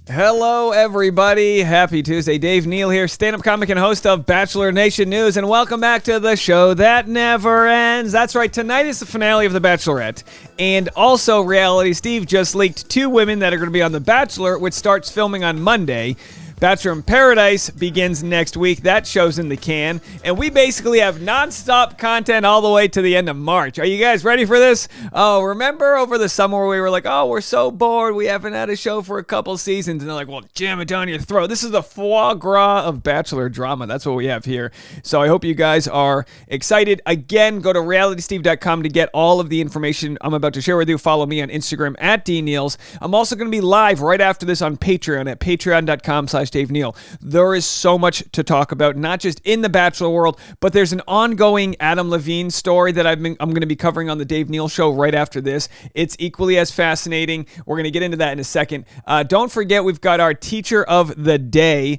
Hello, everybody. Happy Tuesday. Dave Neal here, stand-up comic and host of Bachelor Nation News, and welcome back to the show that never ends. That's right. Tonight is the finale of The Bachelorette, and also Reality Steve just leaked 2 women that are going to be on The Bachelor, which starts filming on Monday. Bachelor in Paradise begins next week. That show's in the can. And we basically have nonstop content all the way to the end of March. Are you guys ready for this? Oh, remember over the summer where we were like, oh, we're so bored. We haven't had a show for a couple seasons. And they're like, well, jam it down your throat. This is the foie gras of Bachelor drama. That's what we have here. So I hope you guys are excited. Again, go to realitysteve.com to get all of the information I'm about to share with you. Follow me on Instagram at DNeals. I'm also going to be live right after this on Patreon at patreon.com/Dave Neal. There is so much to talk about, not just in the Bachelor world, but there's an ongoing Adam Levine story that I'm going to be covering on the Dave Neal Show right after this. It's equally as fascinating. We're going to get into that in a second. Don't forget, we've got our teacher of the day.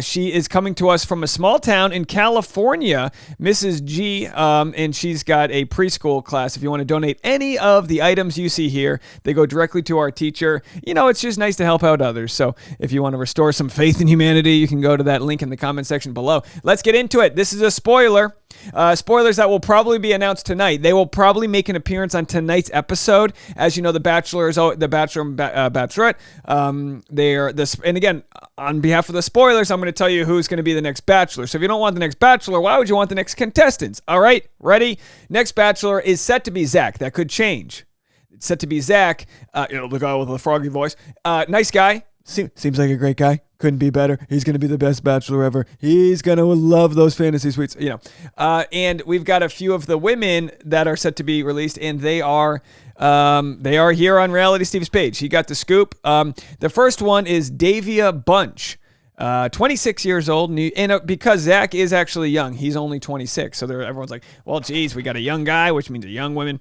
She is coming to us from a small town in California, Mrs. G, and she's got a preschool class. If you want to donate any of the items you see here, they go directly to our teacher. You know, it's just nice to help out others. So if you want to restore some faith in humanity, you can go to that link in the comment section below. Let's get into it. This is a spoiler. Spoilers that will probably be announced tonight. They will probably make an appearance on tonight's episode. As you know, the Bachelor and Bachelorette. And again, on behalf of the spoilers, I'm going to tell you who's going to be the next Bachelor. So if you don't want the next Bachelor, why would you want the next contestants? All right, ready? Next Bachelor is set to be Zach. That could change. It's set to be Zach. The guy with the froggy voice. Nice guy. Seems like a great guy. Couldn't be better. He's going to be the best Bachelor ever. He's going to love those fantasy suites, and we've got a few of the women that are set to be released, and they are here on Reality Steve's page. He got the scoop. The first one is Davia Bunch. 26 years old, and because Zach is actually young, he's only 26. So everyone's like, well, geez, we got a young guy, which means a young woman.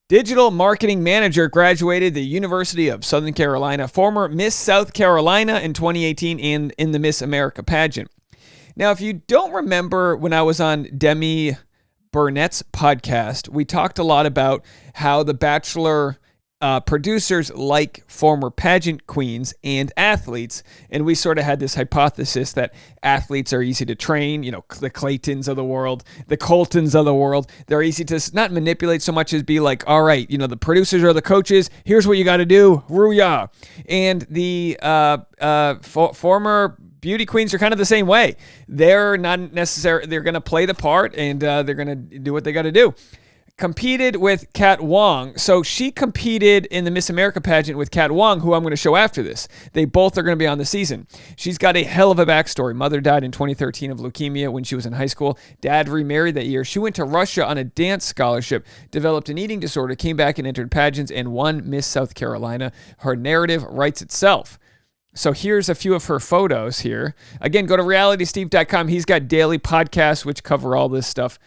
Digital marketing manager, graduated the University of Southern Carolina, former Miss South Carolina in 2018 and in the Miss America pageant. Now, if you don't remember, when I was on Demi Burnett's podcast, we talked a lot about how the Bachelor producers like former pageant queens and athletes, and we sort of had this hypothesis that athletes are easy to train, the Claytons of the world, the Coltons of the world. They're easy to not manipulate so much as be like, all right, the producers are the coaches, here's what you got to do, roo-yah. And the former beauty queens are kind of the same way. They're not necessarily, they're going to play the part, and they're going to do what they got to do. Competed with Kat Wong. So she competed in the Miss America pageant with Kat Wong, who I'm going to show after this. They both are going to be on the season. She's got a hell of a backstory. Mother died in 2013 of leukemia when she was in high school. Dad remarried that year. She went to Russia on a dance scholarship, developed an eating disorder, came back and entered pageants, and won Miss South Carolina. Her narrative writes itself. So here's a few of her photos here. Again, go to realitysteve.com. He's got daily podcasts which cover all this stuff.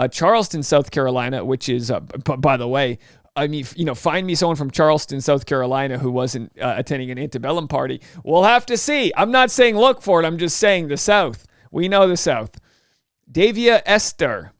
Charleston, South Carolina, which is, by the way, find me someone from Charleston, South Carolina who wasn't attending an antebellum party. We'll have to see. I'm not saying look for it. I'm just saying the South. We know the South. Davia Esther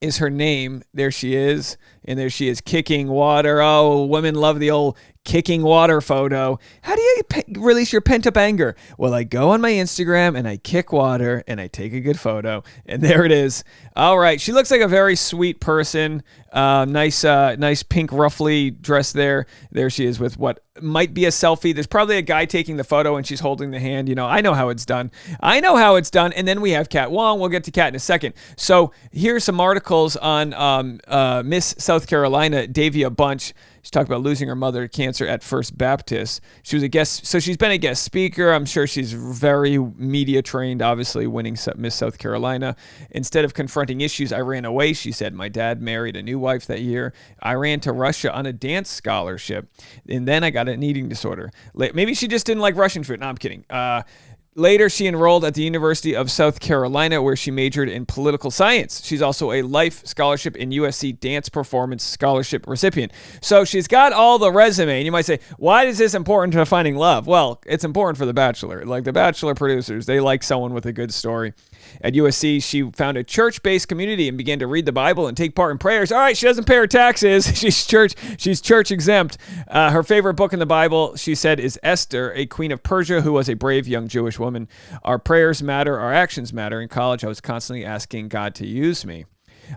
is her name. There she is. And there she is kicking water. Oh, women love the old kicking water photo. How do you release your pent-up anger? Well, I go on my Instagram and I kick water and I take a good photo. And there it is. All right. She looks like a very sweet person. Nice pink ruffly dress there. There she is with what might be a selfie. There's probably a guy taking the photo and she's holding the hand. I know how it's done. And then we have Kat Wong. We'll get to Kat in a second. So here's some articles on Miss South Carolina, Davia Bunch. She talked about losing her mother to cancer at First Baptist. She was a guest, so she's been a guest speaker. I'm sure she's very media trained, obviously winning Miss South Carolina. Instead of confronting issues, I ran away, she said. My dad married a new wife that year. I ran to Russia on a dance scholarship, and then I got an eating disorder. Maybe she just didn't like Russian food. No, I'm kidding. Later, she enrolled at the University of South Carolina, where she majored in political science. She's also a Life Scholarship and USC Dance Performance Scholarship recipient. So she's got all the resume. And you might say, why is this important to finding love? Well, it's important for The Bachelor. Like the Bachelor producers, they like someone with a good story. At USC, she found a church-based community and began to read the Bible and take part in prayers. All right, she doesn't pay her taxes. She's church exempt. Her favorite book in the Bible, she said, is Esther, a queen of Persia who was a brave young Jewish woman. Our prayers matter, our actions matter. In college, I was constantly asking God to use me.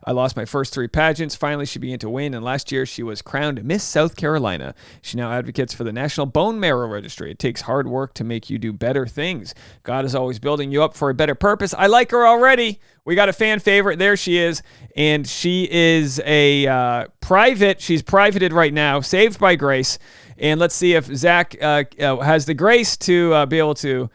I lost my first 3 pageants. Finally, she began to win, and last year she was crowned Miss South Carolina. She now advocates for the National Bone Marrow Registry. It takes hard work to make you do better things. God is always building you up for a better purpose. I like her already. We got a fan favorite. There she is, and she is a private. She's privated right now, saved by grace. And let's see if Zach has the grace to be able to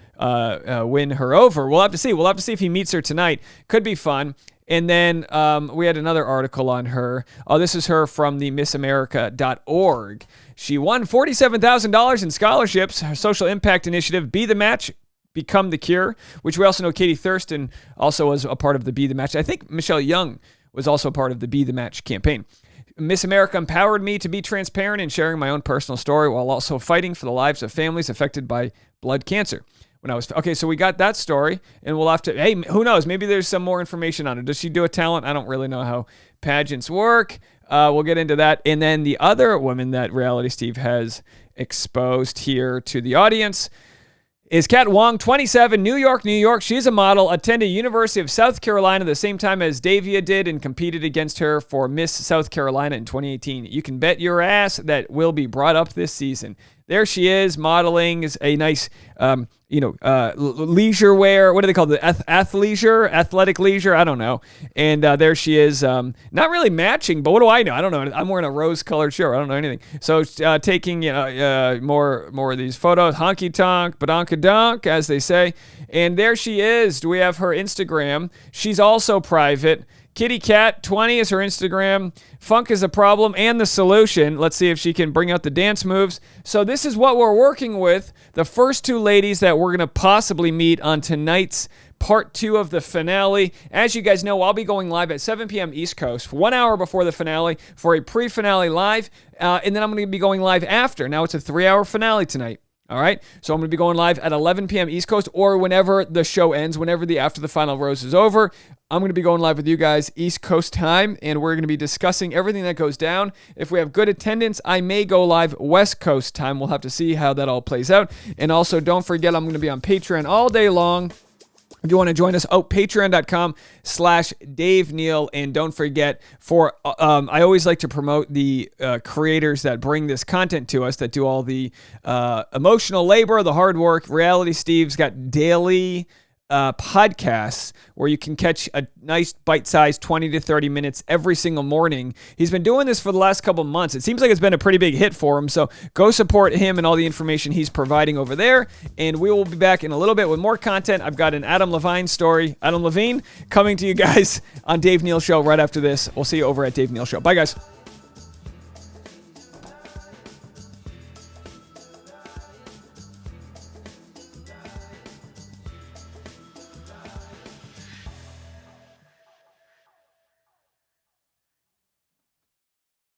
win her over. We'll have to see. We'll have to see if he meets her tonight. Could be fun. And then we had another article on her. Oh, this is her from the missamerica.org. She won $47,000 in scholarships. Her social impact initiative, Be the Match, Become the Cure, which we also know Katie Thurston also was a part of the Be the Match. I think Michelle Young was also a part of the Be the Match campaign. Miss America empowered me to be transparent in sharing my own personal story while also fighting for the lives of families affected by blood cancer. So we got that story, and we'll have to, hey, who knows? Maybe there's some more information on it. Does she do a talent? I don't really know how pageants work. We'll get into that. And then the other woman that Reality Steve has exposed here to the audience is Kat Wong, 27, New York, New York. She's a model, attended University of South Carolina the same time as Davia did and competed against her for Miss South Carolina in 2018. You can bet your ass that will be brought up this season. There she is, modeling is a nice, leisure wear. What do they call it? Athletic leisure? I don't know. And there she is, not really matching, but what do I know? I don't know. I'm wearing a rose-colored shirt. I don't know anything. So taking more of these photos, honky-tonk, badonka-donk, as they say. And there she is. Do we have her Instagram? She's also private. Kitty Cat 20 is her Instagram. Funk is a problem and the solution. Let's see if she can bring out the dance moves. So this is what we're working with. The first 2 ladies that we're going to possibly meet on tonight's part 2 of the finale. As you guys know, I'll be going live at 7 p.m. East Coast, 1 hour before the finale for a pre-finale live. And then I'm going to be going live after. Now it's a 3-hour finale tonight. All right, so I'm going to be going live at 11 p.m. East Coast or whenever the show ends, whenever the After the Final Rose is over. I'm going to be going live with you guys East Coast time, and we're going to be discussing everything that goes down. If we have good attendance, I may go live West Coast time. We'll have to see how that all plays out. And also, don't forget, I'm going to be on Patreon all day long. If you want to join us, patreon.com/Dave Neal. And don't forget, I always like to promote the creators that bring this content to us, that do all the emotional labor, the hard work. Reality Steve's got daily podcasts where you can catch a nice bite-sized 20 to 30 minutes every single morning. He's been doing this for the last couple months. It seems like it's been a pretty big hit for him, so go support him and all the information he's providing over there, and we will be back in a little bit with more content. I've got an Adam Levine coming to you guys on Dave Neal Show right after this. We'll see you over at Dave Neal Show. Bye, guys.